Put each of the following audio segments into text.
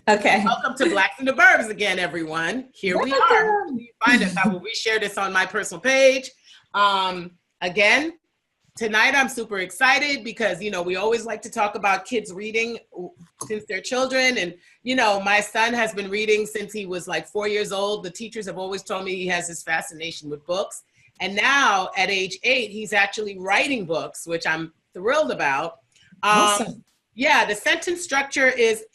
Okay. Welcome to Blacks in the Burbs again, everyone. Here we are. You find us. I will reshare this on my personal page. Again, tonight I'm super excited because, we always like to talk about kids reading since they're children. And, my son has been reading since he was like 4 years old. The teachers have always told me he has this fascination with books. And now at age 8, he's actually writing books, which I'm thrilled about. Awesome. Yeah, the sentence structure is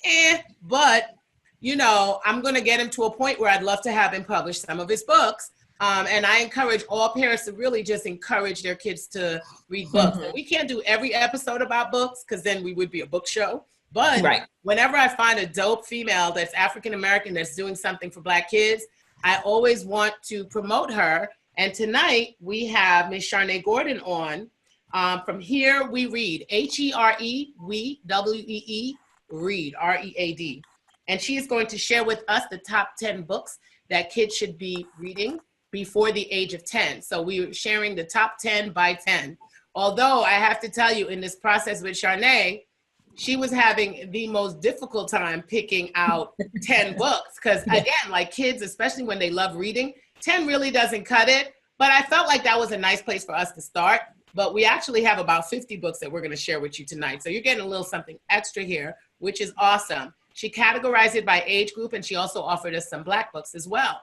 but, I'm going to get him to a point where I'd love to have him publish some of his books. And I encourage all parents to really just encourage their kids to read books. And we can't do every episode about books because then we would be a book show. But whenever I find a dope female that's African-American that's doing something for Black kids, I always want to promote her. And tonight we have Miss Charnaie Gordon on. From Here We Read, Here, we, W-E-E, read, R-E-A-D. And she is going to share with us the top 10 books that kids should be reading before the age of 10. So we're sharing the top 10 by 10. Although I have to tell you, in this process with Charnaie, she was having the most difficult time picking out 10 books. Because again, like kids, especially when they love reading, 10 really doesn't cut it. But I felt like that was a nice place for us to start. But we actually have about 50 books that we're going to share with you tonight. So you're getting a little something extra here, which is awesome. She categorized it by age group, and she also offered us some Black books as well.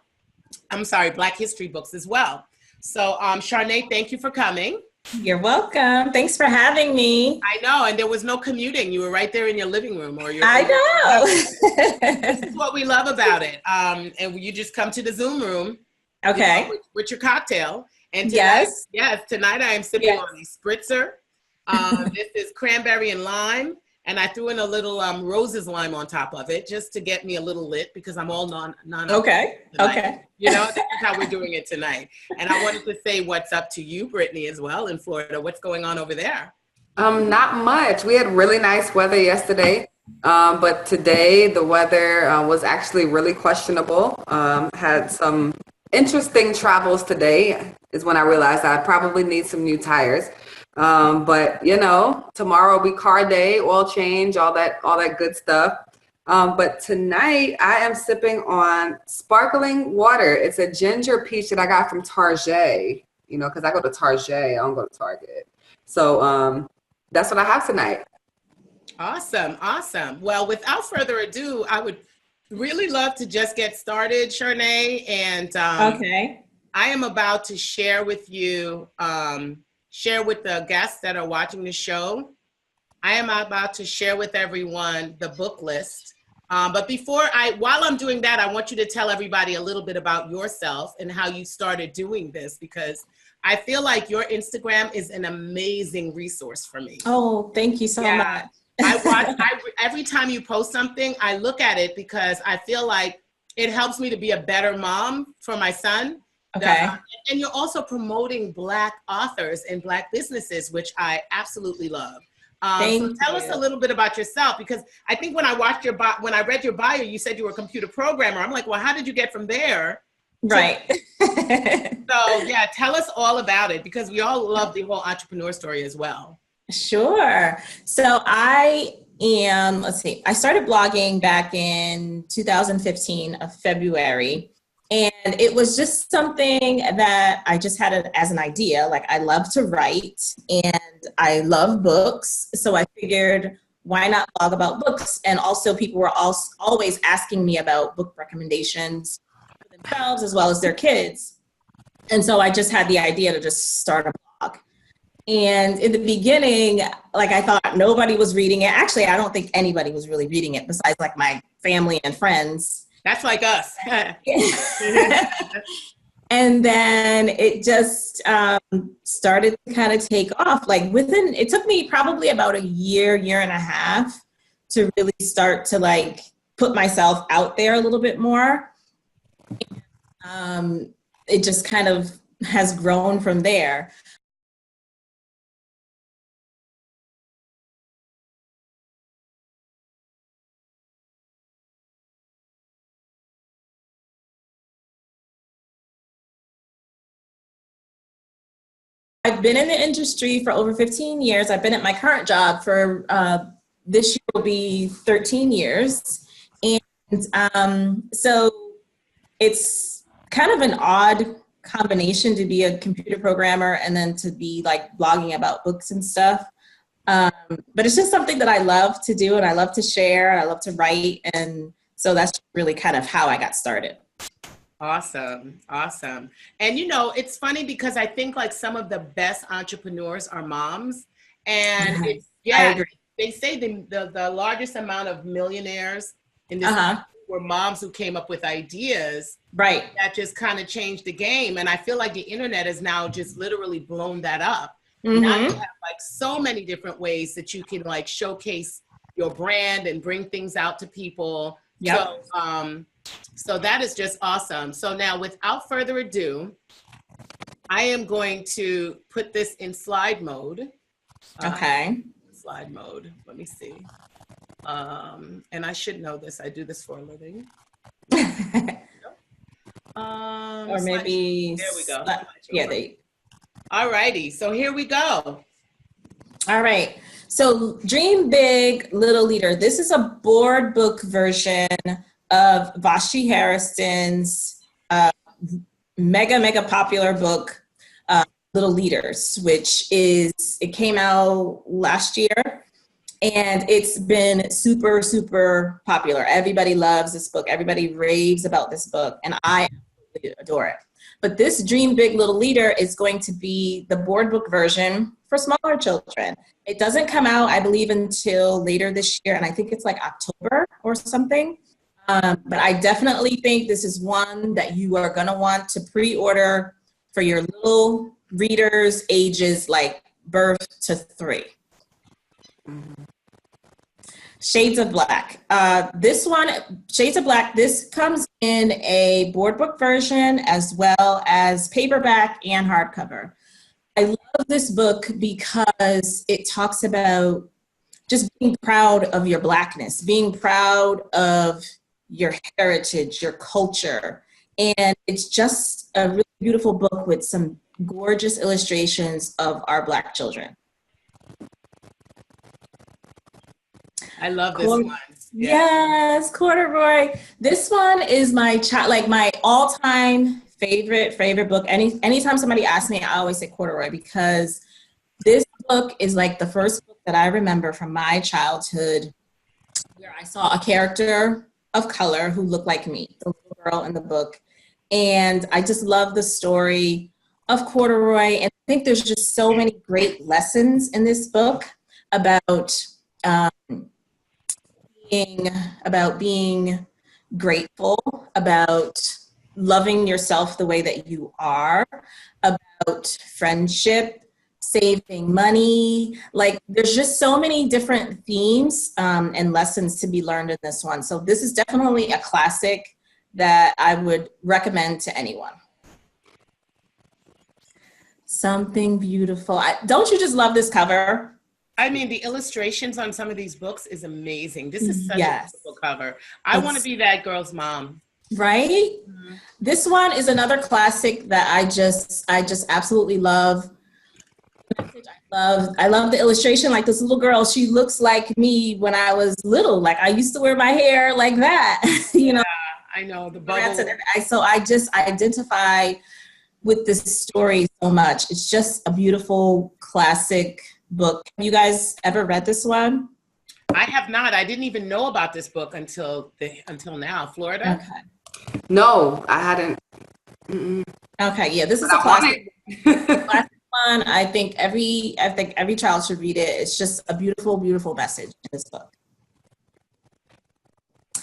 Black history books as well. So Charnaie, thank you for coming. You're welcome. Thanks for having me. I know, and there was no commuting. You were right there in your living room. I know. This is what we love about it. And you just come to the Zoom room. Okay. With your cocktail. And tonight, tonight I am sipping on a spritzer. This is cranberry and lime. And I threw in a little Rose's lime on top of it just to get me a little lit because I'm all non Okay. Tonight. This is how we're doing it tonight. And I wanted to say what's up to you, Brittany, as well in Florida. What's going on over there? Not much. We had really nice weather yesterday. But today the weather was actually really questionable. Had some interesting travels today is when I realized I probably need some new tires. But tomorrow will be car day, oil change, all that good stuff. But tonight I am sipping on sparkling water. It's a ginger peach that I got from Target, because I go to Target, I don't go to Target. So that's what I have tonight. Awesome. Well, without further ado, I would really love to just get started, Charnaie. And I am about to share with you, share with the guests that are watching the show. I am about to share with everyone the book list. But while I'm doing that, I want you to tell everybody a little bit about yourself and how you started doing this, because I feel like your Instagram is an amazing resource for me. Oh, thank you so much. Every time you post something, I look at it because I feel like it helps me to be a better mom for my son. Okay. And you're also promoting Black authors and Black businesses, which I absolutely love. So tell us a little bit about yourself, because I think when I read your bio, you said you were a computer programmer. I'm like, well, how did you get from there? Right. So yeah, tell us all about it, because we all love the whole entrepreneur story as well. Sure. So I started blogging back in 2015 of February. And it was just something that I just had as an idea. Like, I love to write and I love books. So I figured, why not blog about books? And also people were always asking me about book recommendations for themselves as well as their kids. And so I just had the idea to just start a blog. And in the beginning, like, I thought nobody was reading it. Actually, I don't think anybody was really reading it besides like my family and friends. That's like us. And then it just started to kind of take off. Like, it took me probably about a year and a half to really start to like put myself out there a little bit more. It just kind of has grown from there. I've been in the industry for over 15 years. I've been at my current job for this year will be 13 years. And So it's kind of an odd combination to be a computer programmer and then to be like blogging about books and stuff. But it's just something that I love to do and I love to share. I love to write. And so that's really kind of how I got started. Awesome. Awesome. And you know, it's funny because I think like some of the best entrepreneurs are moms. And it's, I agree. they say the largest amount of millionaires in this country were moms who came up with ideas. Right. That just kind of changed the game. And I feel like the internet has now just literally blown that up. Now you have like so many different ways that you can like showcase your brand and bring things out to people. Yep. So that is just awesome. So now without further ado, I am going to put this in slide mode. Okay. Slide mode. Let me see. And I should know this. I do this for a living. Or maybe. There we go. Yeah. All righty. So here we go. All right. So Dream Big, Little Leader. This is a board book version of Vashti Harrison's mega popular book, Little Leaders, which it came out last year and it's been super popular. Everybody loves this book. Everybody raves about this book and I absolutely adore it. But this Dream Big, Little Leader is going to be the board book version for smaller children. It doesn't come out, I believe, until later this year, and I think it's like October or something. But I definitely think this is one that you are going to want to pre-order for your little readers ages like birth to 3. Shades of Black. This one, Shades of Black, this comes in a board book version as well as paperback and hardcover. I love this book because it talks about just being proud of your Blackness, being proud of your heritage, your culture. And it's just a really beautiful book with some gorgeous illustrations of our Black children. I love this one. Yeah. Yes, Corduroy. This one is my my all-time favorite book. Anytime somebody asks me, I always say Corduroy because this book is like the first book that I remember from my childhood where I saw a character of color who looked like me, the little girl in the book. And I just love the story of Corduroy. And I think there's just so many great lessons in this book about being grateful, about loving yourself the way that you are, about friendship, saving money. Like there's just so many different themes and lessons to be learned in this one. So this is definitely a classic that I would recommend to anyone. Something beautiful. Don't you just love this cover? I mean, the illustrations on some of these books is amazing. This is such a beautiful cover. I want to be that girl's mom. Right? Mm-hmm. This one is another classic that I just absolutely love. I love the illustration. Like this little girl, she looks like me when I was little. Like I used to wear my hair like that. you know. I know the bubble. So I just identify with this story so much. It's just a beautiful classic book. Have you guys ever read this one? I have not. I didn't even know about this book until now. Florida? Okay. No, I hadn't. Okay, yeah, this is a classic. Classic one. I think every child should read it. It's just a beautiful message in this book.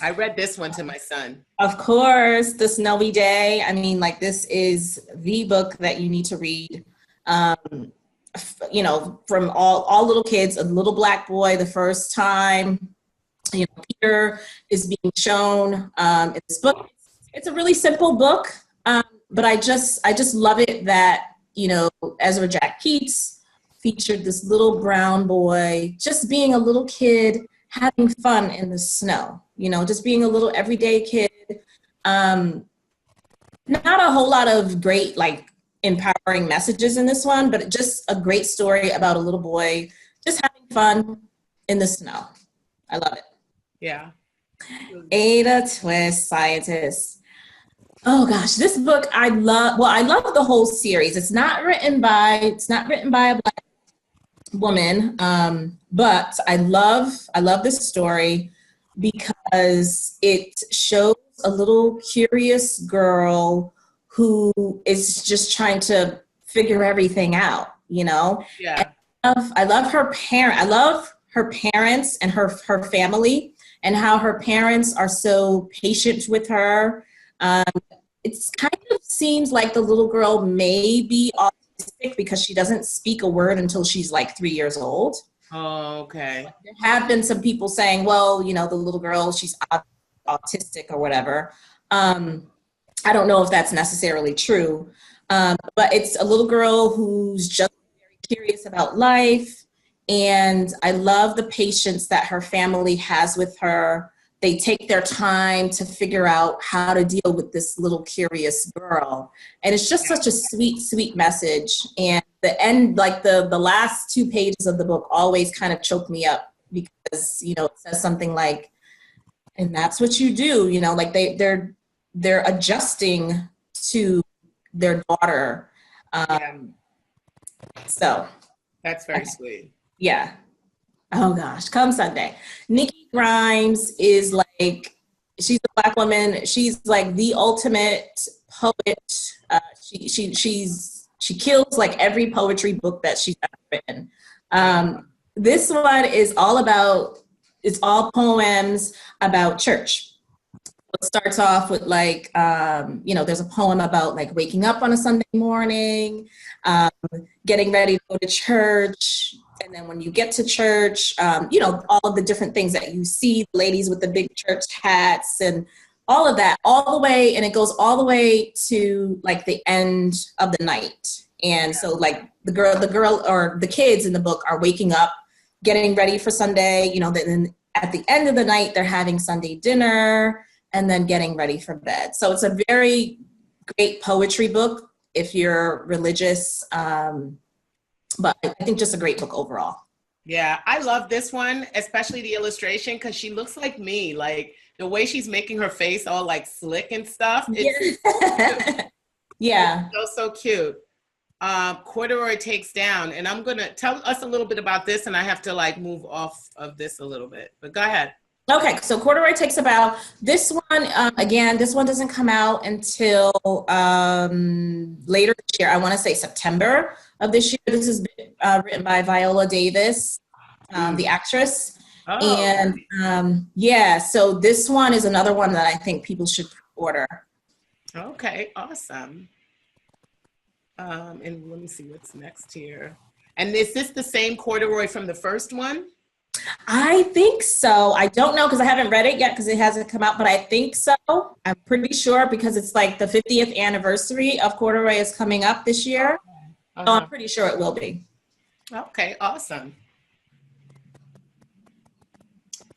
I read this one to my son. Of course, The Snowy Day. I mean, like this is the book that you need to read. You know, from all little kids, a little black boy, the first time, you know, Peter is being shown in this book. It's a really simple book, but I just love it that, you know, Ezra Jack Keats featured this little brown boy just being a little kid having fun in the snow, you know, just being a little everyday kid. Not a whole lot of great, like, empowering messages in this one, but just a great story about a little boy just having fun in the snow. I love it. Yeah. Ada Twist, Scientist. Oh gosh, this book I love. Well, I love the whole series. It's not written by a Black woman, but I love this story because it shows a little curious girl who is just trying to figure everything out, you know? Yeah. I love her parents and her family, and how her parents are so patient with her. It's kind of seems like the little girl may be autistic because she doesn't speak a word until she's like 3 years old. Oh, okay. There have been some people saying, well, you know, the little girl, she's autistic or whatever. I don't know if that's necessarily true, but it's a little girl who's just very curious about life. And I love the patience that her family has with her. They take their time to figure out how to deal with this little curious girl. And it's just such a sweet, sweet message. And the end, like the last 2 pages of the book always kind of choke me up because, you know, it says something like, and that's what you do, you know, like they're adjusting to their daughter. So. That's very sweet. Yeah. Oh gosh, come Sunday. Nikki Grimes is like, she's a Black woman. She's like the ultimate poet. She kills like every poetry book that she's ever written. This one is it's all poems about church. It starts off with like, you know, there's a poem about like waking up on a Sunday morning, getting ready to go to church. And then when you get to church, you know, all of the different things that you see, ladies with the big church hats and all of that, all the way, and it goes all the way to like the end of the night. And so like the girl or the kids in the book are waking up, getting ready for Sunday, you know, then at the end of the night, they're having Sunday dinner and then getting ready for bed. So it's a very great poetry book if you're religious. But I think just a great book overall. Yeah, I love this one, especially the illustration, because she looks like me. Like the way she's making her face all like slick and stuff. It's so yeah. So cute. Corduroy Takes Down. And I'm going to tell us a little bit about this, and I have to like move off of this a little bit. But go ahead. Okay, so Corduroy Takes About. This one, again, this one doesn't come out until later this year. I want to say September of this year. This is written by Viola Davis, the actress. Oh. And yeah, so this one is another one that I think people should order. Okay, awesome. And let me see what's next here. And is this the same corduroy from the first one? I think so. I don't know because I haven't read it yet because it hasn't come out, but I think so. I'm pretty sure because it's like the 50th anniversary of Corduroy is coming up this year. So I'm pretty sure it will be. Okay, awesome.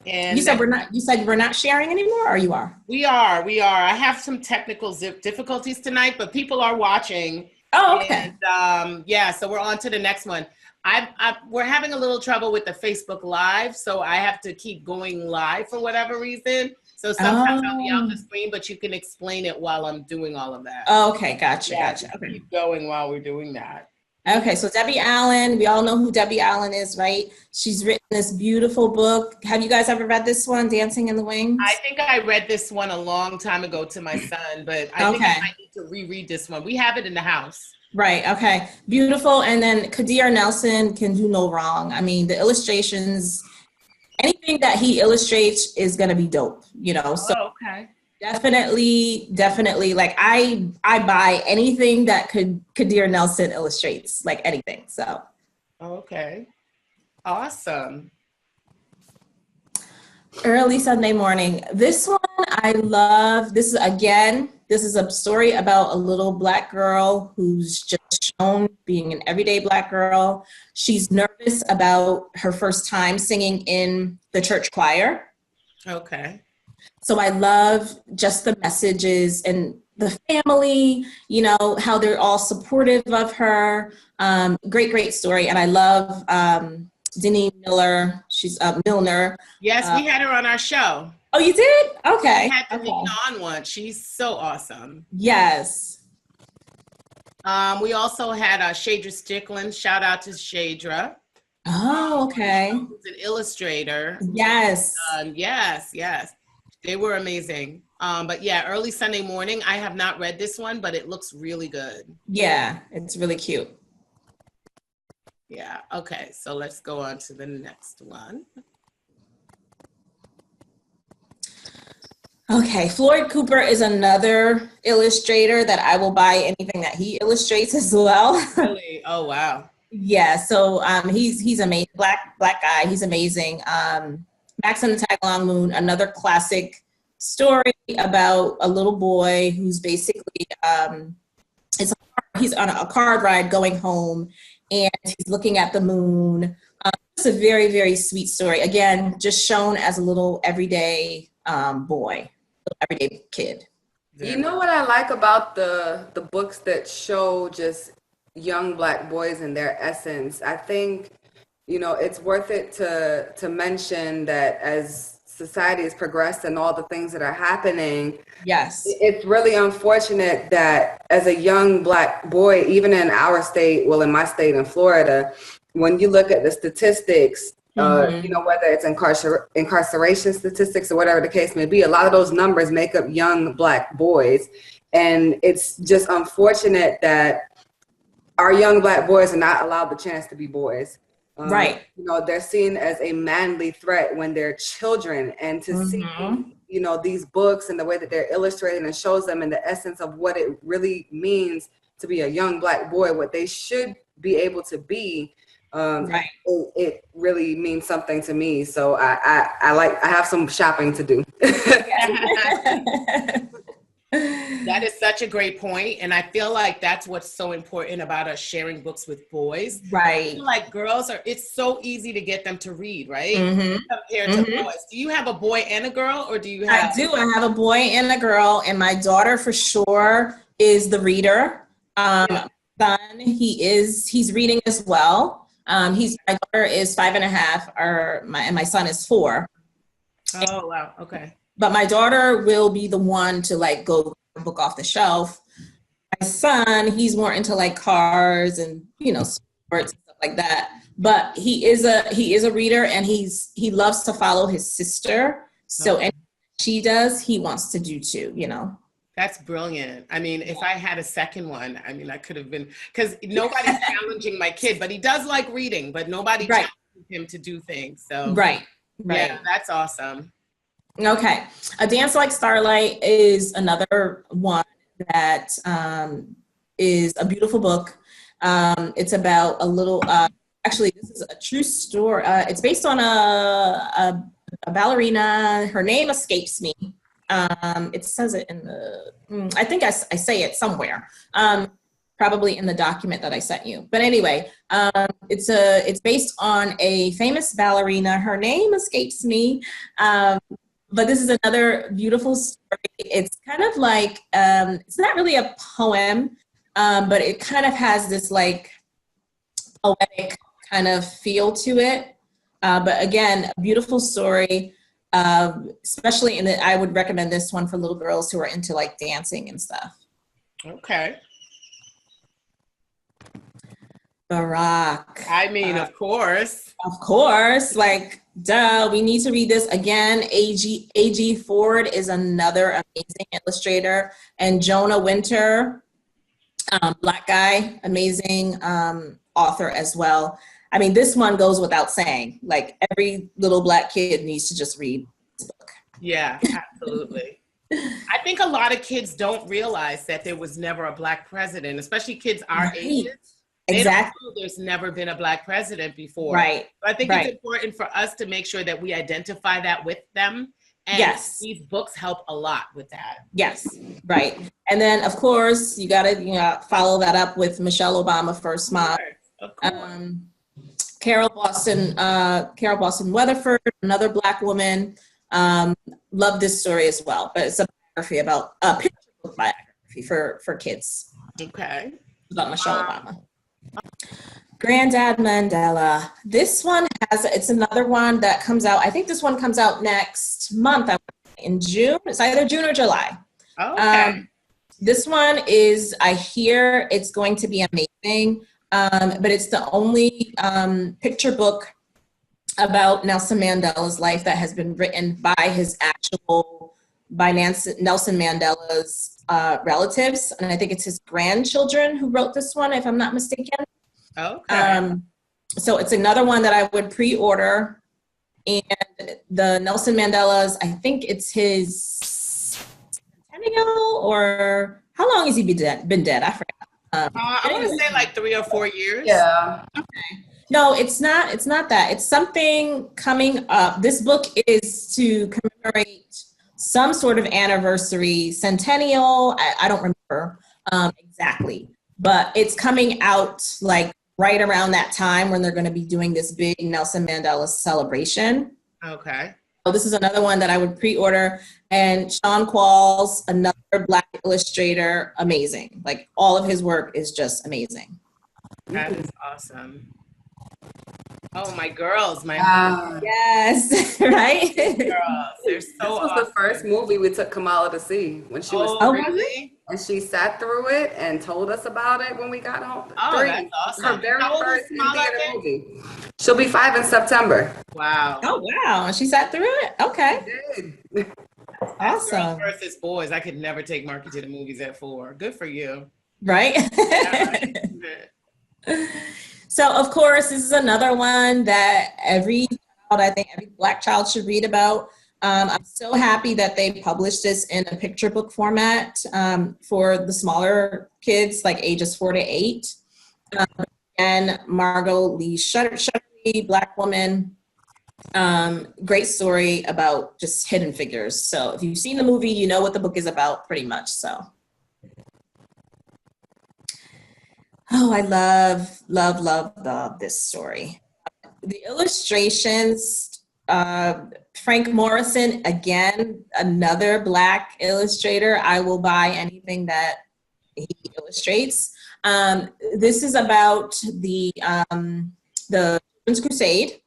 And you said we're not sharing anymore, or you are? We are. I have some technical difficulties tonight, but people are watching. Oh, okay. And yeah, so we're on to the next one. We're having a little trouble with the Facebook Live, so I have to keep going live for whatever reason. So sometimes I'll be on the screen, but you can explain it while I'm doing all of that. Okay, gotcha. Okay. Keep going while we're doing that. Okay, so Debbie Allen, we all know who Debbie Allen is, right? She's written this beautiful book. Have you guys ever read this one, Dancing in the Wings? I think I read this one a long time ago to my son, but I think I might need to reread this one. We have it in the house. Right, okay. Beautiful. And then Kadir Nelson can do no wrong. I mean, the illustrations, anything that he illustrates is going to be dope, you know? So okay. Definitely. Like I buy anything that Kadir Nelson illustrates, like anything. So. Okay. Awesome. Early Sunday Morning. This one I love. This is a story about a little Black girl who's just shown being an everyday Black girl. She's nervous about her first time singing in the church choir. Okay. So I love just the messages and the family, you know, how they're all supportive of her. Great story. And I love Denise Miller. She's Milner. Yes, we had her on our show. Oh, you did? Okay. I had to Okay. meet on one. She's so awesome. Yes. We also had Shadra Stickland. Shout out to Shadra. Oh, okay. Who's an illustrator. Yes. Yes. They were amazing. But yeah, early Sunday morning. I have not read this one, but it looks really good. Yeah, it's really cute. Yeah. Okay. So let's go on to the next one. Okay, Floyd Cooper is another illustrator that I will buy anything that he illustrates as well. Really? Oh, wow. Yeah, so he's amazing. Black guy, he's amazing. Max and the Tagalong Moon, another classic story about a little boy who's basically he's on a car ride going home, and he's looking at the moon. It's a very, very sweet story. Again, just shown as a little everyday boy, everyday kid. You know what I like about the books that show just young Black boys in their essence? I think, it's worth it to mention that as society has progressed and all the things that are happening, yes, it's really unfortunate that as a young Black boy, even in our state, well, in my state in Florida, when you look at the statistics, whether it's incarceration statistics or whatever the case may be, a lot of those numbers make up young Black boys. And it's just unfortunate that our young Black boys are not allowed the chance to be boys. Right. They're seen as a manly threat when they're children, and to see, these books and the way that they're illustrated and shows them in the essence of what it really means to be a young Black boy, what they should be able to be. Right. It really means something to me. So I have some shopping to do. That is such a great point. And I feel like that's what's so important about us sharing books with boys. Right. I feel like girls it's so easy to get them to read, right? Mm-hmm. Compared to boys. Do you have a boy and a girl, or do you have? I do. I have a boy and a girl, and my daughter for sure is the reader. Son, he's reading as well. My daughter is 5.5, and my son is 4. Oh, wow. Okay. But my daughter will be the one to go get the book off the shelf. My son, he's more into cars and sports and stuff like that. But he is a reader, and he loves to follow his sister. So anything she does, he wants to do too. That's brilliant. I mean, if I had a second one, I mean, I could have been, because nobody's challenging my kid, but he does like reading, but nobody challenges him to do things. So right. Yeah, that's awesome. Okay. A Dance Like Starlight is another one that is a beautiful book. It's about a little, actually, this is a true story. It's based on a ballerina. Her name escapes me. It says it in I think I say it somewhere, probably in the document that I sent you. But anyway, it's based on a famous ballerina. Her name escapes me. But this is another beautiful story. It's kind of like, it's not really a poem, but it kind of has this poetic kind of feel to it. But again, a beautiful story, especially I would recommend this one for little girls who are into dancing and stuff. Okay. Barack. I mean, of course. Of course. Duh, we need to read this again. A.G. Ford is another amazing illustrator. And Jonah Winter, Black guy, amazing author as well. I mean, this one goes without saying. Every little Black kid needs to just read this book. Yeah, absolutely. I think a lot of kids don't realize that there was never a Black president, especially kids our ages. Exactly. There's never been a Black president before. Right. So I think it's important for us to make sure that we identify that with them. And these books help a lot with that. Yes. Right. And then, of course, you got to follow that up with Michelle Obama, First Mom. Of course. Carol Boston Weatherford, another Black woman. Love this story as well. But it's a biography about a picture book biography for kids. Okay. About Michelle Obama. Granddad Mandela. This one it's another one that comes out. I think this one comes out next month. in June. It's either June or July. Okay. This one is, I hear it's going to be amazing, but it's the only picture book about Nelson Mandela's life that has been written by Nelson Mandela's relatives. And I think it's his grandchildren who wrote this one, if I'm not mistaken. Okay. So it's another one that I would pre-order. And the Nelson Mandela's, I think it's his centennial, or how long has he been dead? I forgot. I want to say like 3 or 4 years. Yeah. Okay. No, it's not that. It's something coming up. This book is to commemorate some sort of anniversary, centennial. I don't remember exactly, but it's coming out like right around that time when they're going to be doing this big Nelson Mandela celebration. Okay. So this is another one that I would pre-order. And Sean Qualls, another Black illustrator, amazing. Like all of his work is just amazing. That is awesome. Oh, my girls, Yes, right? girls, they're so This was awesome. the first movie we took Kamala to see when she was Oh, 3. really? And she sat through it and told us about it when we got home. Oh, 3. that's awesome. Her very How old is first Kamala in-theater again? movie. She'll be 5 in September. Wow. Oh, wow. She sat through it? Okay. Good. Awesome. Girls versus boys. I could never take Marky to the movies at 4. Good for you. Right? Yeah, right? So, of course, this is another one that every child, I think every Black child should read about. I'm so happy that they published this in a picture book format for the smaller kids, like ages 4 to 8. And Margot Lee Shetterly, Black woman. Great story about just hidden figures. So if you've seen the movie, you know what the book is about pretty much. So. Oh, I love this story. The illustrations, Frank Morrison, again, another Black illustrator. I will buy anything that he illustrates. This is about the Children's Crusade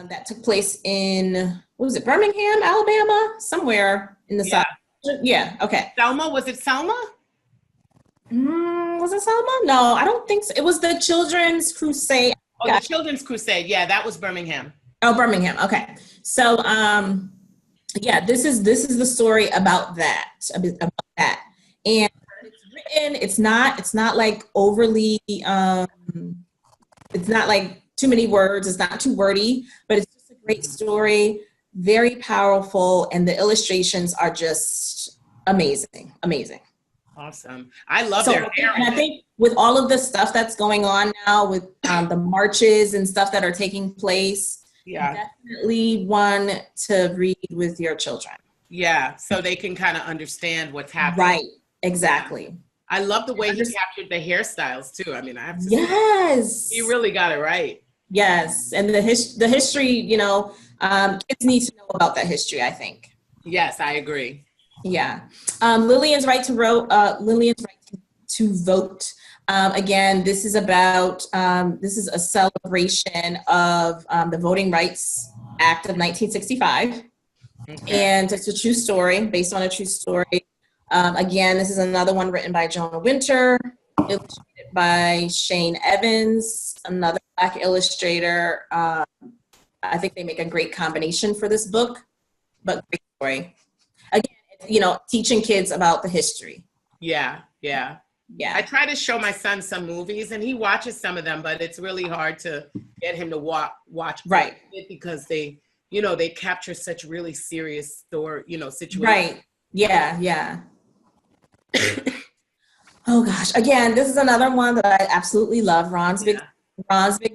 that took place in, what was it, Birmingham, Alabama? Somewhere in the South. Yeah, okay. Selma, was it Selma? Was it Selma? No, I don't think so. It was the Children's Crusade. Oh, the Children's Crusade. Yeah, that was Birmingham. Oh, Birmingham. Okay. So, yeah, this is the story about that. And it's written. It's not like overly. It's not like too many words. It's not too wordy, but it's just a great story. Very powerful, and the illustrations are just amazing. Awesome. I love their hair. And I think with all of the stuff that's going on now with the marches and stuff that are taking place, definitely one to read with your children. Yeah, so they can kind of understand what's happening. Right, exactly. I love the way he captured the hairstyles too. I mean, I have to Yes. say, he really got it right. Yes, and the history, you know, kids need to know about that history, I think. Yes, I agree. Yeah. Lillian's right to vote. Again, this is about, this is a celebration of the Voting Rights Act of 1965. Okay. And it's a true story, based on a true story. Again, this is another one written by Jonah Winter, illustrated by Shane Evans, another Black illustrator. I think they make a great combination for this book, but great story. Again, you know, teaching kids about the history. Yeah. I try to show my son some movies, and he watches some of them, but it's really hard to get him to watch right because they capture such really serious situations. Right. Yeah. Oh gosh. Again, this is another one that I absolutely love. Ron's Big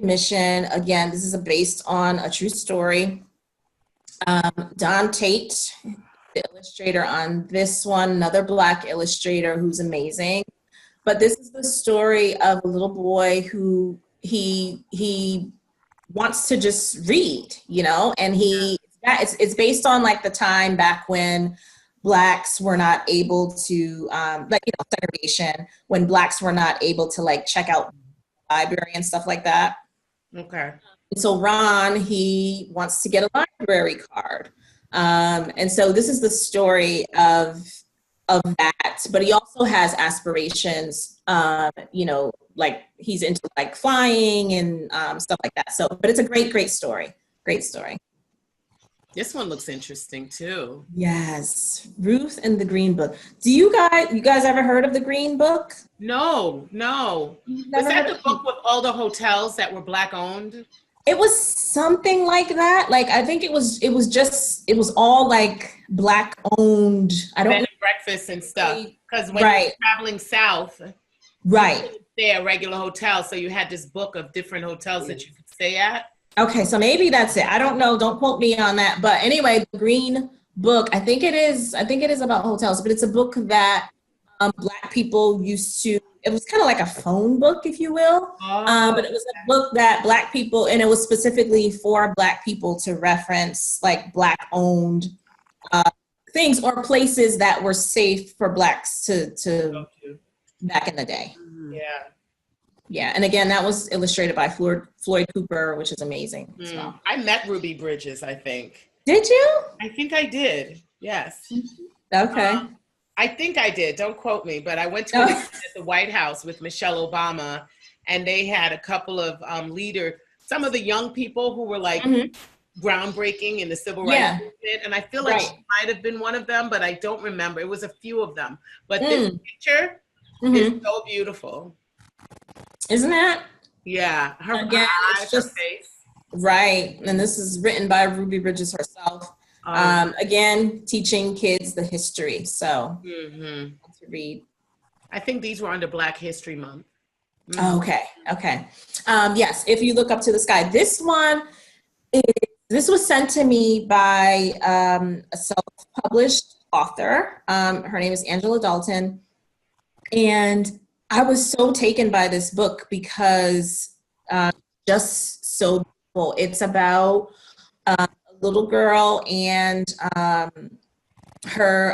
Mission. Again, this is based on a true story. Don Tate, the illustrator on this one, another Black illustrator who's amazing. But this is the story of a little boy who he wants to just read, you know, and it's based on like the time back when Blacks were not able to, segregation, when Blacks were not able to like check out the library and stuff like that. Okay. And so Ron, he wants to get a library card. And so this is the story of that, but he also has aspirations, like he's into like flying and stuff like that. So, but it's a great story. Great story. This one looks interesting too. Yes. Ruth and the Green Book. Do you guys ever heard of the Green Book? No. Was that the book with all the hotels that were Black owned? It was something like that. Like, I think it was all like Black owned. I don't know. Breakfast and stuff. Because when Right. you're traveling south, Right. you couldn't stay at regular hotels. So you had this book of different hotels that you could stay at. Okay, so maybe that's it. I don't know. Don't quote me on that. But anyway, the Green Book, I think it is about hotels, but it's a book that Black people used to, it was kind of like a phone book, if you will. But it was a book that Black people, and it was specifically for Black people to reference like Black owned things or places that were safe for Blacks to back in the day. Yeah. Yeah, and again, that was illustrated by Floyd Cooper, which is amazing. So. I met Ruby Bridges, I think. Did you? I think I did. Yes. Okay. I think I did. Don't quote me, but I went to an event at the White House with Michelle Obama, and they had a couple of some of the young people who were like groundbreaking in the civil rights movement, and I feel like she might have been one of them, but I don't remember. It was a few of them, but this picture is so beautiful. Isn't it? Yeah, her Again, eyes, her face. Right, and this is written by Ruby Bridges herself. Again, teaching kids the history. So to read. I think these were under Black History Month. Okay. Yes, if you look up to the sky, this was sent to me by a self-published author. Her name is Angela Dalton, and I was so taken by this book because just so beautiful. It's about a little girl and I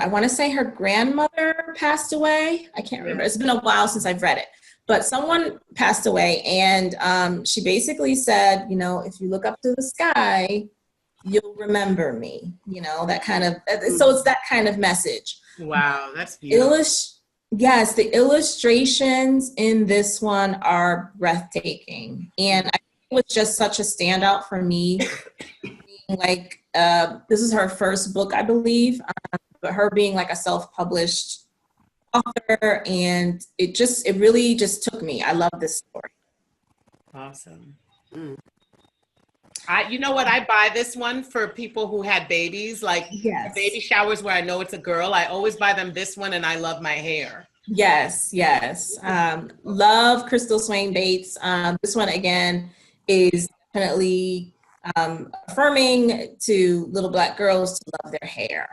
want to say her grandmother passed away. I can't remember. It's been a while since I've read it, but someone passed away, and she basically said, if you look up to the sky, you'll remember me, that kind of, so it's that kind of message. Wow, that's beautiful. Yes, the illustrations in this one are breathtaking. And I think it was just such a standout for me. Like, this is her first book, I believe, but her being like a self-published author, and it really just took me. I love this story. Awesome. You know what? I buy this one for people who had babies, like baby showers where I know it's a girl. I always buy them this one, and I love my hair. Yes. Love Crystal Swain Bates. This one, again, is definitely affirming to little Black girls to love their hair.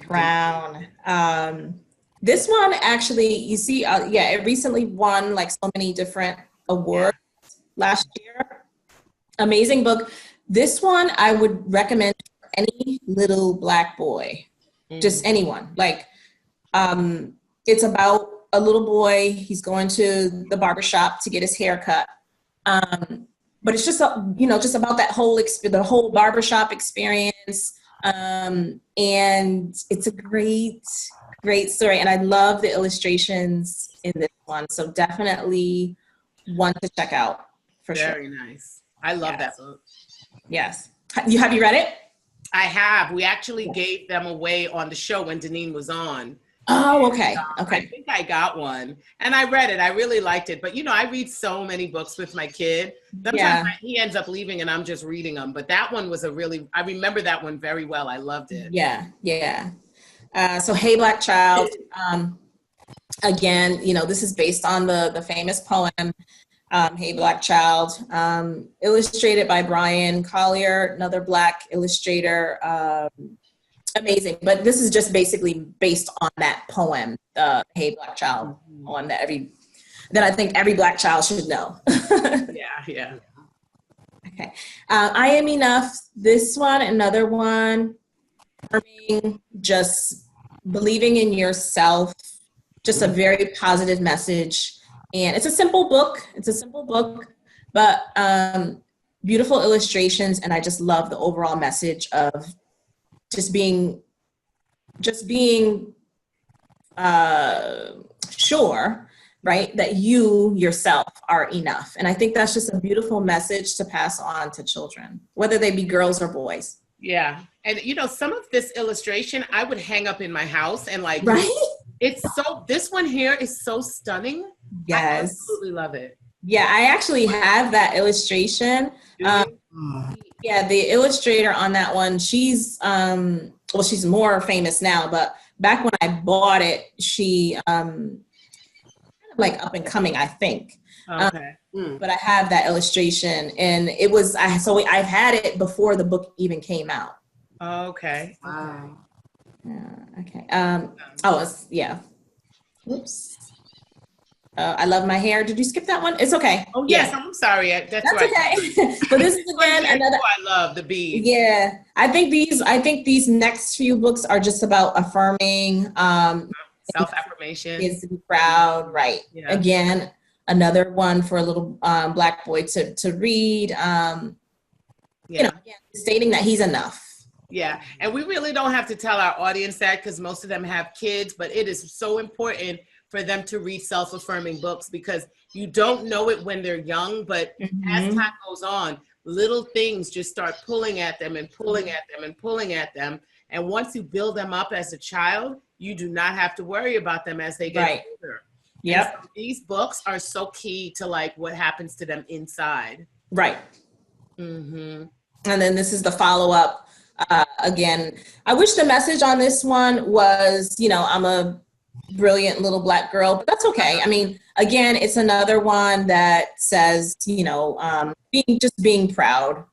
Crown. This one, actually, you see, it recently won like so many different awards last year. Amazing book. This one I would recommend for any little Black boy, just anyone. Like, it's about a little boy. He's going to the barbershop to get his hair cut. But it's just, just about that the whole barbershop experience. And it's a great story. And I love the illustrations in this one. So definitely one to check out for sure. Very nice. I love that book. Yes. Have you read it? I have. We actually gave them away on the show when Deneen was on. Oh, okay. I think I got one and I read it. I really liked it. But, I read so many books with my kid. Sometimes he ends up leaving and I'm just reading them. But that one was I remember that one very well. I loved it. Yeah. So, Hey Black Child. Again, this is based on the famous poem, Hey Black Child, illustrated by Brian Collier, another Black illustrator. Amazing. But this is just basically based on that poem, Hey Black Child, poem that I think every Black child should know. Yeah. Okay. I Am Enough. This one, another one, just believing in yourself, just a very positive message. And it's a simple book. But beautiful illustrations, and I just love the overall message of just being sure, right, that you yourself are enough. And I think that's just a beautiful message to pass on to children, whether they be girls or boys. Yeah. And some of this illustration I would hang up in my house and like, right? This one here is so stunning. Yes. I absolutely love it. Yeah, I actually have that illustration. Yeah, the illustrator on that one, she's more famous now, but back when I bought it, she like up and coming, I think. Okay. But I have that illustration, and I've had it before the book even came out. Okay. Wow. Okay. Oops. I love my hair. Did you skip that one? It's okay. Oh yes, yeah. I'm sorry. That's right. Okay. But this is again another. I love the bees. Yeah, I think these next few books are just about affirming, self-affirmation, is to be proud, right? Yeah. Again, another one for a little Black boy to read. Again, stating that he's enough. Yeah, and we really don't have to tell our audience that because most of them have kids, but it is so important for them to read self-affirming books because you don't know it when they're young, but as time goes on, little things just start pulling at them and pulling at them and pulling at them. And once you build them up as a child, you do not have to worry about them as they get older. Yep. So these books are so key to like what happens to them inside. Right. And then this is the follow-up. Again, I wish the message on this one was, I'm a brilliant little Black girl, but that's okay. I mean, again, it's another one that says, being proud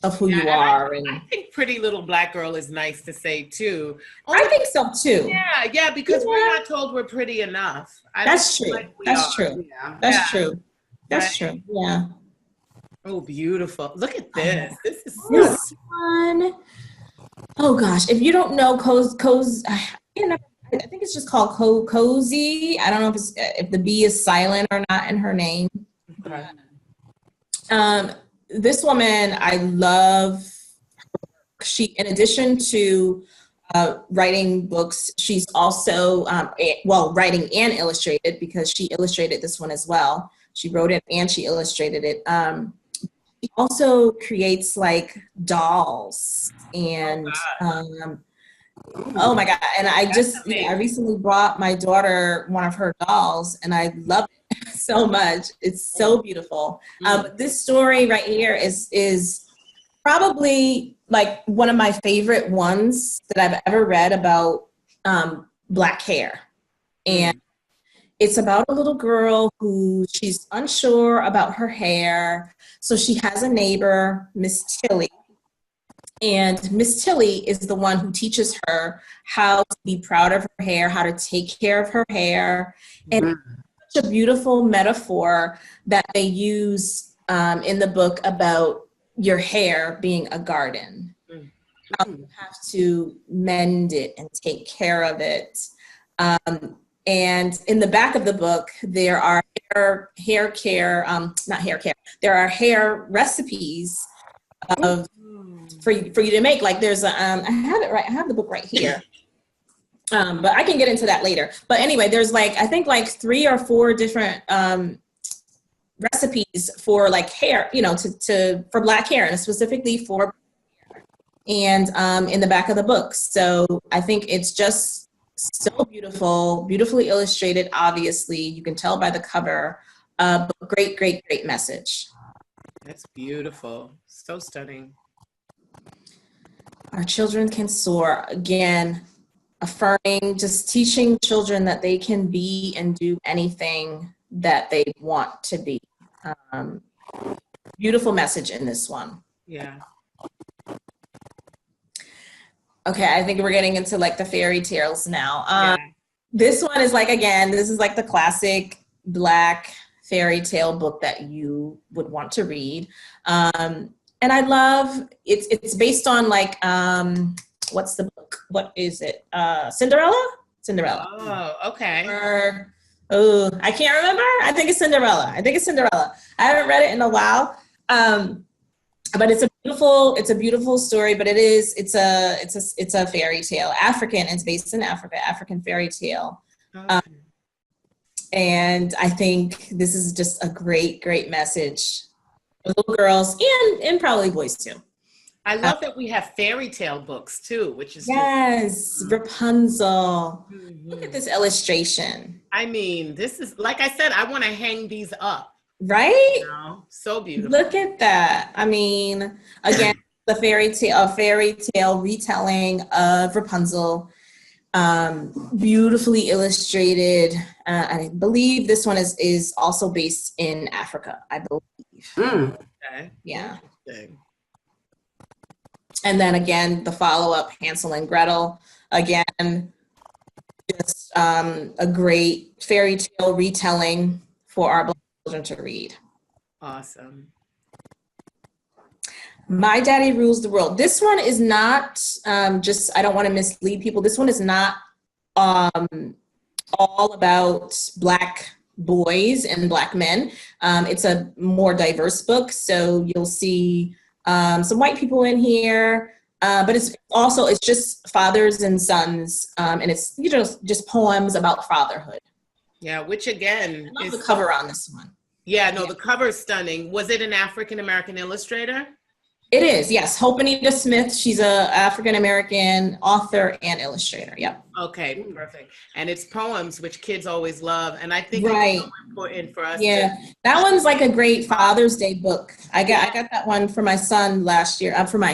of who you are. And I think pretty little Black girl is nice to say too. I think so too. Yeah, because we're not told we're pretty enough. That's true. That's true. That's true. That's true. Yeah. Oh, beautiful. Look at this. This is so fun. Oh gosh. If you don't know I think it's just called Cozy. I don't know if the B is silent or not in her name. Okay. This woman, I love. She, in addition to writing books, she's also writing and illustrated because she illustrated this one as well. She wrote it and she illustrated it. She also creates like dolls and. Oh my God. And I recently brought my daughter one of her dolls and I love it so much. It's so beautiful. This story right here is probably like one of my favorite ones that I've ever read about Black hair. And it's about a little girl who she's unsure about her hair. So she has a neighbor, Miss Tilly. And Miss Tilly is the one who teaches her how to be proud of her hair, how to take care of her hair. And it's such a beautiful metaphor that they use in the book about your hair being a garden. How you have to mend it and take care of it. And in the back of the book, there are there are hair recipes for you to make. Like there's I have the book right here. But I can get into that later. But anyway, there's I think 3 or 4 different recipes for hair, for Black hair, and specifically for hair. And in the back of the book. So I think it's just so beautiful, beautifully illustrated, obviously. You can tell by the cover. But great, great, great message. That's beautiful. So stunning. Our children can soar. Again, affirming, just teaching children that they can be and do anything that they want to be. Beautiful message in this one. Yeah. Okay, I think we're getting into the fairy tales now. This one is this is the classic Black fairy tale book that you would want to read. And I love it's based on what's the book? What is it? Cinderella? Oh, okay. I can't remember. I think it's Cinderella. I haven't read it in a while. But it's a beautiful story, but it's a fairy tale. African, it's based in Africa, African fairy tale. Okay. And I think this is just a great, great message for little girls and probably boys too. I love that we have fairy tale books too, which is yes, Rapunzel. Mm-hmm. Look at this illustration. I mean, this is, like I said, I want to hang these up. Right? You know? So beautiful. Look at that. I mean, again, a fairy tale retelling of Rapunzel, beautifully illustrated. I believe this one is also based in Africa, I believe. Okay. Yeah. And then again, the follow-up, Hansel and Gretel. Again, just a great fairy tale retelling for our Black children to read. Awesome. My Daddy Rules the World. This one is not just, I don't want to mislead people. This one is not all about Black boys and Black men. It's a more diverse book. So you'll see some white people in here, but it's just fathers and sons, and it's just poems about fatherhood. Yeah, which again I love the cover on this one. Yeah, no, the cover is stunning. Was it an African American illustrator? It is, yes. Hope Anita Smith. She's a African American author and illustrator. Yep. Okay, perfect. And it's poems, which kids always love, and I think right. it's so important for us. Yeah, that one's like a great Father's Day book. I got that one for my son last year. For my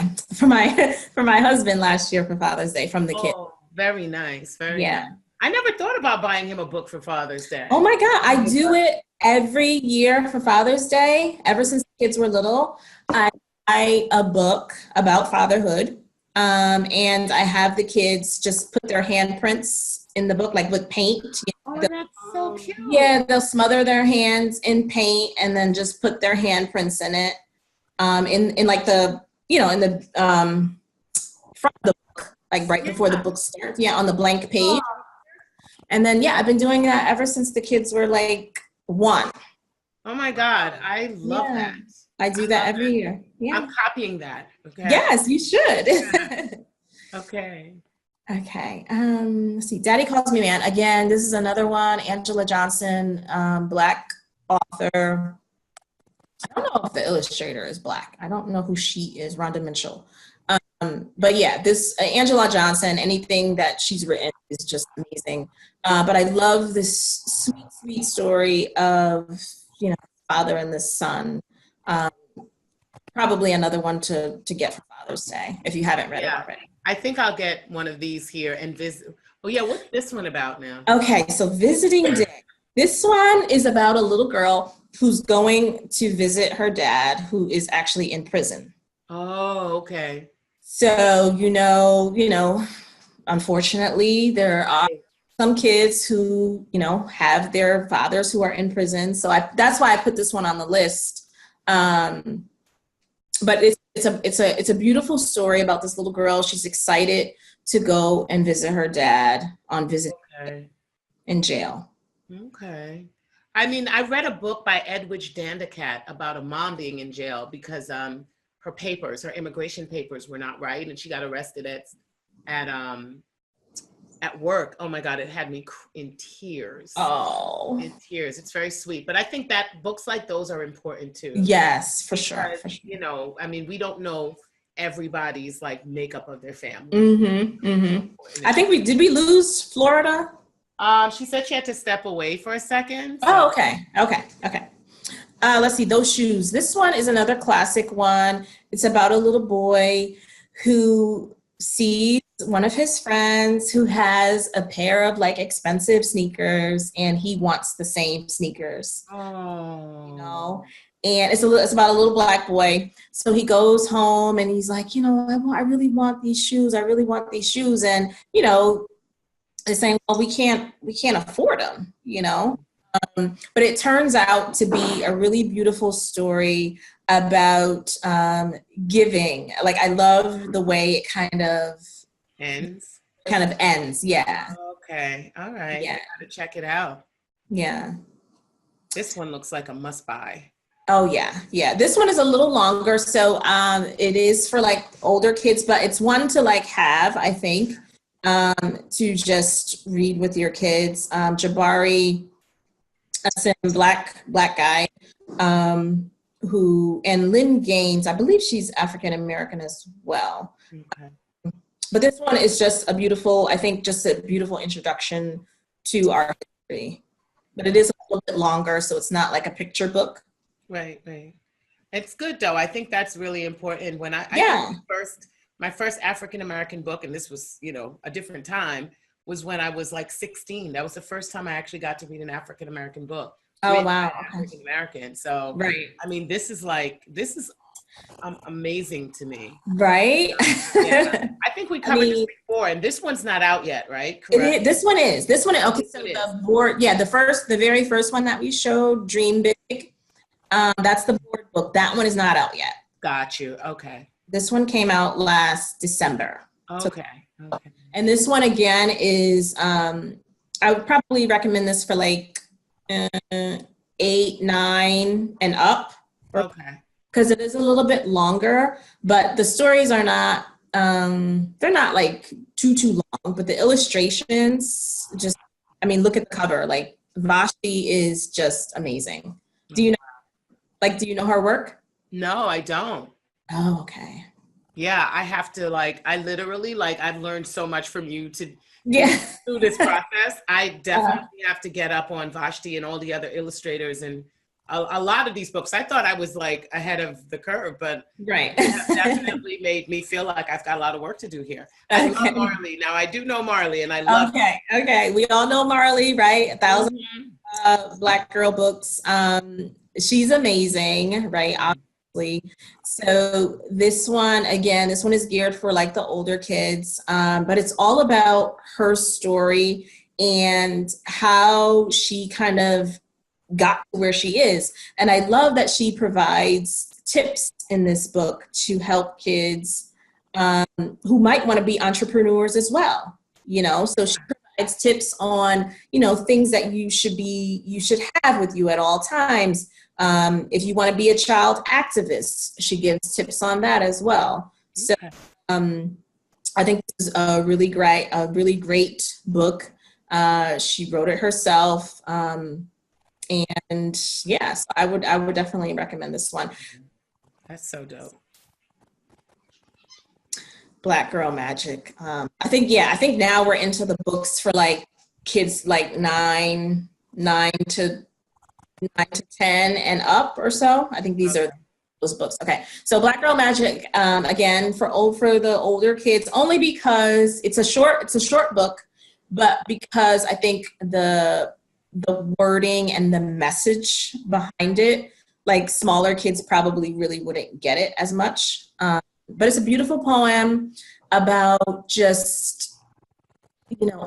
husband last year for Father's Day from the kid. Oh, very nice. Very nice. I never thought about buying him a book for Father's Day. Oh my God, I do it every year for Father's Day. Ever since the kids were little, I buy a book about fatherhood. And I have the kids just put their handprints in the book, like with paint. Oh, that's so cute. Yeah, they'll smother their hands in paint and then just put their handprints in it. In like the, in the front of the book, like right before the book starts. Yeah, on the blank page. And then, I've been doing that ever since the kids were like 1. Oh my God, I love that. I do that every year. Yeah. I'm copying that. Okay. Yes, you should. Okay. Okay. Let's see. Daddy Calls Me Man. Again, this is another one. Angela Johnson, Black author. I don't know if the illustrator is Black. I don't know who she is. Rhonda Mitchell. But yeah, this Angela Johnson. Anything that she's written is just amazing. But I love this sweet, sweet story of father and the son. Probably another one to get for Father's Day if you haven't read it already. I think I'll get one of these here and visit. Oh yeah, what's this one about now? Okay, so Visiting Dick. This one is about a little girl who's going to visit her dad, who is actually in prison. Oh, okay. So unfortunately, there are some kids who have their fathers who are in prison. So that's why I put this one on the list. But it's a beautiful story about this little girl. She's excited to go and visit her dad on visit in jail. Okay. I mean, I read a book by Edwidge Dandakat about a mom being in jail because her immigration papers were not right, and she got arrested at work. Oh my God, it had me in tears. Oh. In tears. It's very sweet. But I think that books like those are important too. Yes, for sure. I mean, we don't know everybody's like makeup of their family. Mm-hmm, mm-hmm. I think did we lose Florida? She said she had to step away for a second. So. Oh, okay. Let's see, Those Shoes. This one is another classic one. It's about a little boy who sees one of his friends who has a pair of like expensive sneakers, and he wants the same sneakers. Oh. And it's about a little Black boy. So he goes home and he's like, I really want these shoes. I really want these shoes. And they're saying, well, we can't afford them. But it turns out to be a really beautiful story about giving. Like, I love the way it kind of ends. Yeah. Okay. All right. Yeah. I gotta check it out. Yeah. This one looks like a must buy. Oh yeah, yeah. This one is a little longer, so it is for like older kids, but it's one to like have, I think, to just read with your kids. Jabari, a black guy, who and Lynn Gaines, I believe she's African American as well. Okay. But this one is just a beautiful, I think, just a beautiful introduction to our history. But it is a little bit longer, so it's not like a picture book. Right, right. It's good though. I think that's really important. When I Yeah. think my first African American book, and this was, a different time, was when I was like 16. That was the first time I actually got to read an African American book. Oh, Written wow. by African American. So, Right. I mean, this is amazing to me. Right. Yeah. I think we covered this before, and this one's not out yet, right? Correct. This one is. Okay, so It is. the board, the very first one that we showed, Dream Big, that's the board book. That one is not out yet. Got you. Okay. This one came out last December. Okay. Okay. And this one again is, I would probably recommend this for like 8, 9 and up. Okay. Because it is a little bit longer, but the stories are not, they're not like too long, but the illustrations just, look at the cover. Like Vashti is just amazing. Do you know her work? No, I don't. Oh, okay. Yeah, I have to I literally I've learned so much from you Yeah. through this process. I definitely have to get up on Vashti and all the other illustrators and a lot of these books. I thought I was ahead of the curve, but Right. it has definitely made me feel like I've got a lot of work to do here. I love Marley. Now I do know Marley and I love Okay. We all know Marley, right? 1,000 Black girl books. She's amazing, right? Obviously. So this one is geared for like the older kids, but it's all about her story and how she kind of got to where she is. And I love that she provides tips in this book to help kids who might want to be entrepreneurs as well. So she provides tips on, things that you should have with you at all times. If you want to be a child activist, she gives tips on that as well. So I think this is a really great book. She wrote it herself. And yes, I would definitely recommend this one. That's so dope. Black Girl Magic. I think now we're into the books for like kids like 9 to 10 and up or so. I think these are those books. Okay, so Black Girl Magic, again for the older kids, only because it's a short book, but because I think the wording and the message behind it, like smaller kids probably really wouldn't get it as much. But it's a beautiful poem about just,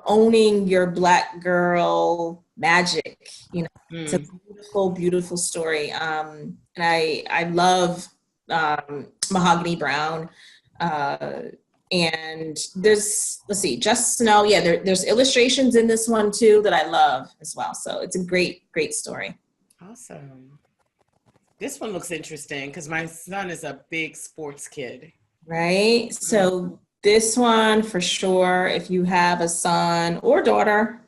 owning your Black girl magic. It's a beautiful, beautiful story. And I love Mahogany Brown. And there's, Just Snow. Yeah, there's illustrations in this one too that I love as well. So it's a great, great story. Awesome. This one looks interesting because my son is a big sports kid. Right. So this one for sure, if you have a son or daughter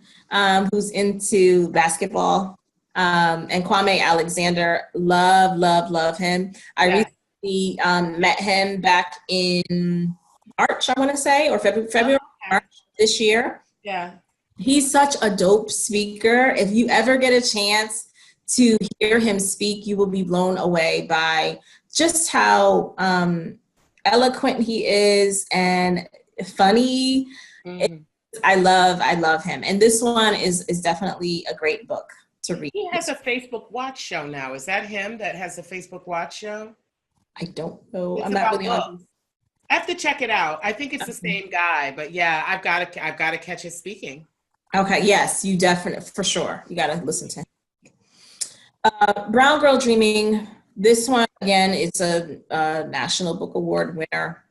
who's into basketball, and Kwame Alexander, love him. I recently met him back in March, I want to say, or February, March this year. Yeah. He's such a dope speaker. If you ever get a chance to hear him speak, you will be blown away by just how eloquent he is and funny. I love him. And this one is definitely a great book to read. He has a Facebook Watch show now. Is that him that has a Facebook Watch show? I don't know. It's I'm not really on. I have to check it out. I think it's the same guy, but yeah, I've got to catch his speaking. Okay. Yes, you definitely, for sure. You got to listen to him. Brown Girl Dreaming. This one again is a National Book Award winner.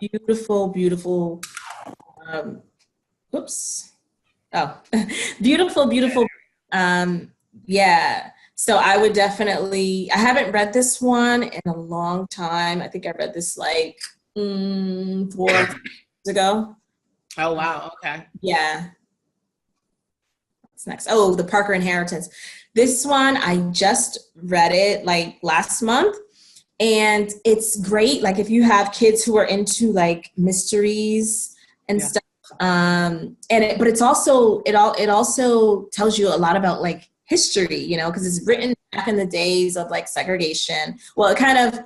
Beautiful. Beautiful. Yeah. So I would definitely, I haven't read this one in a long time. I think I read this like 4 years ago. Oh, wow. Okay. Yeah. What's next? Oh, The Parker Inheritance. This one, I just read it like last month. And it's great. Like if you have kids who are into like mysteries and stuff. But it's also, it also tells you a lot about like history, you know, because it's written back in the days of like segregation. Well, it kind of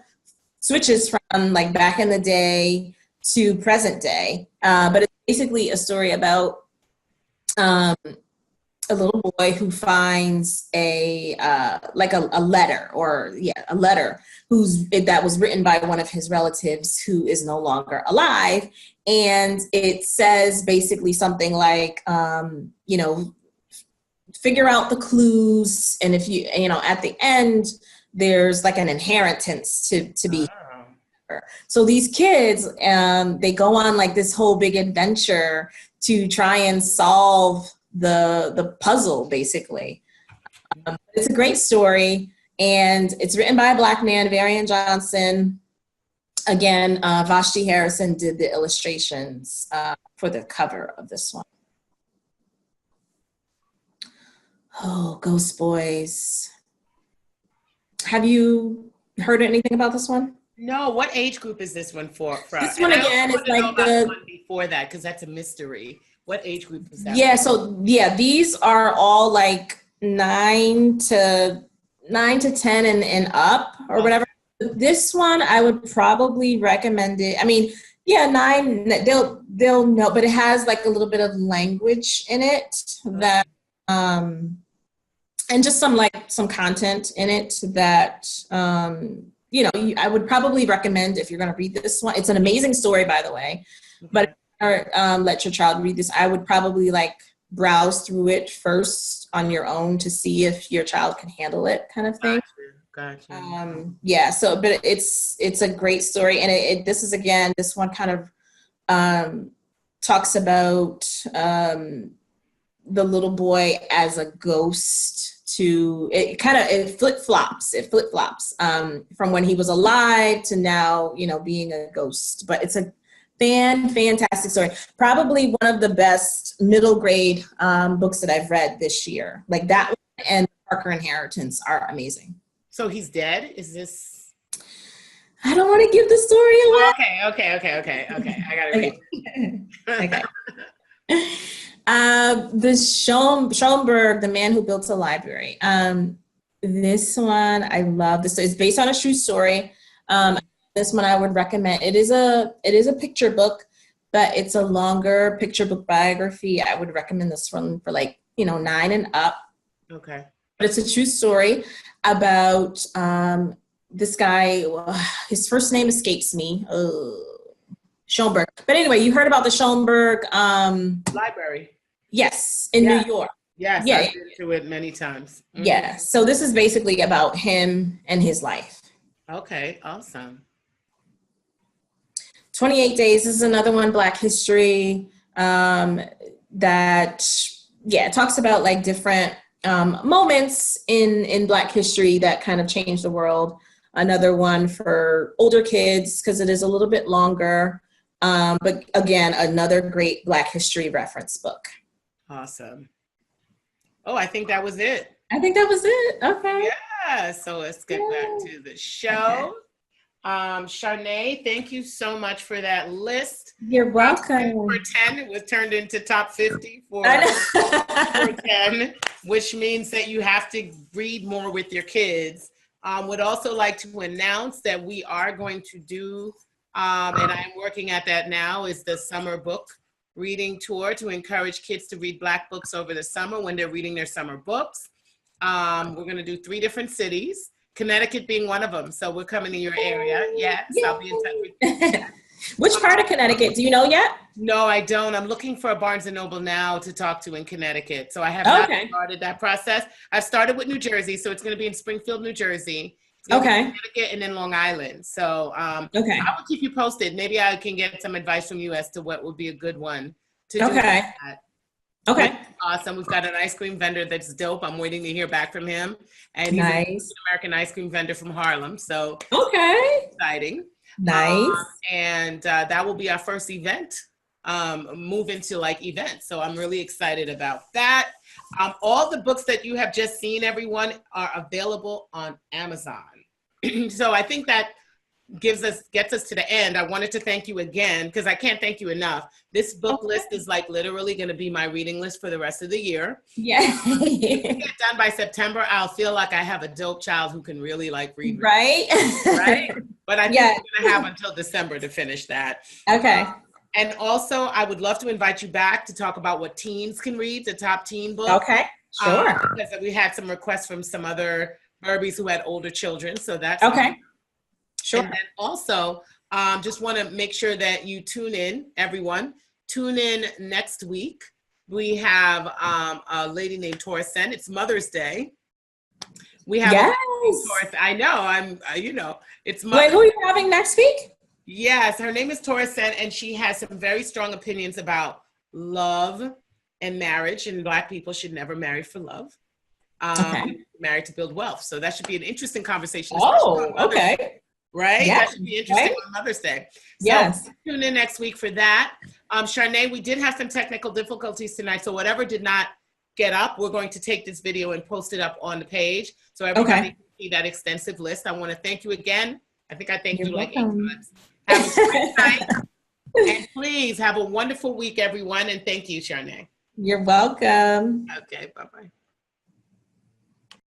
switches from like back in the day to present day. But it's basically a story about a little boy who finds a letter that was written by one of his relatives who is no longer alive. And it says basically something like, you know, figure out the clues. And if you know, at the end, there's like an inheritance to be. So these kids, they go on like this whole big adventure to try and solve the puzzle, basically. It's a great story, and it's written by a Black man, Varian Johnson. Again, Vashti Harrison did the illustrations for the cover of this one. Oh, Ghost Boys. Have you heard anything about this one? No. What age group is this one for? This one again is like the one before that, because that's a mystery. What age group is that? Yeah, so yeah, these are all like 9 to 10 and up or whatever. This one I would probably recommend it. I mean, yeah, 9 they'll know, but it has like a little bit of language in it that and just some content in it that you know, I would probably recommend if you're going to read this one. It's an amazing story, by the way, but let your child read this, I would probably like browse through it first on your own to see if your child can handle it, kind of thing. Gotcha. Yeah. So, but it's a great story, and this is, again, this one kind of talks about the little boy as a ghost. It flip-flops from when he was alive to now, you know, being a ghost. But it's a fantastic story. Probably one of the best middle grade books that I've read this year. Like that one and Parker Inheritance are amazing. So he's dead? Is this? I don't want to give the story away. Okay. I gotta read. Okay. The Schoenberg, The Man Who Built a Library. This one, I love this. It's based on a true story. This one I would recommend. It is a picture book, but it's a longer picture book biography. I would recommend this one for like, you know, 9 and up. Okay. But it's a true story about this guy. His first name escapes me. Schoenberg. But anyway, you heard about the Schoenberg library. Yes, in New York. Yes, yeah, I've been to it many times. Mm-hmm. Yeah, so this is basically about him and his life. Okay, awesome. 28 Days is another one, Black history, that talks about like different moments in Black history that kind of changed the world. Another one for older kids because it is a little bit longer. But again, another great Black history reference book. Awesome. Oh, I think that was it. Okay. Yeah, so let's get back to the show. Okay. Charnaie, thank you so much for that list. You're welcome. For 10, it was turned into top 50 for 10, which means that you have to read more with your kids. Would also like to announce that we are going to do, and I'm working at that now, is the summer book reading tour to encourage kids to read Black books over the summer when they're reading their summer books. We're going to do 3 different cities, Connecticut being one of them. So we're coming to your area. Yes, I'll be in touch with you. Which part of Connecticut? Do you know yet? No, I don't. I'm looking for a Barnes & Noble now to talk to in Connecticut. So I have not started that process. I've started with New Jersey, so it's going to be in Springfield, New Jersey. Connecticut and then Long Island. So I will keep you posted. Maybe I can get some advice from you as to what would be a good one to do. Okay. Awesome. We've got an ice cream vendor that's dope. I'm waiting to hear back from him. And he's an American ice cream vendor from Harlem. So okay. Exciting. Nice. And that will be our first event, move into like events. So I'm really excited about that. All the books that you have just seen, everyone, are available on Amazon. So I think that gets us to the end. I wanted to thank you again because I can't thank you enough. This book list is like literally going to be my reading list for the rest of the year. Yeah. If we get done by September, I'll feel like I have a dope child who can really like read. Right. Right. But I think we're going to have until December to finish that. Okay. And also, I would love to invite you back to talk about what teens can read, the top teen books. Okay. Sure. Because we had some requests from some other Burbies who had older children. So that's okay. Fun. Sure. And then also, just want to make sure that you tune in, everyone. Tune in next week. We have a lady named Torsen. It's Mother's Day. We have I know. It's Mother's Wait, who are you having next week? Yes, her name is Torsen, and she has some very strong opinions about love and marriage, and Black people should never marry for love. Married to build wealth. So that should be an interesting conversation. Okay. Day, right? Yeah, that should be interesting on Mother's Day. So tune in next week for that. Charnaie, we did have some technical difficulties tonight, so whatever did not get up, we're going to take this video and post it up on the page so everybody can see that extensive list. I want to thank you again. I think I thanked you like 8 times. Have a great night. And please have a wonderful week, everyone. And thank you, Charnaie. You're welcome. Okay, bye-bye.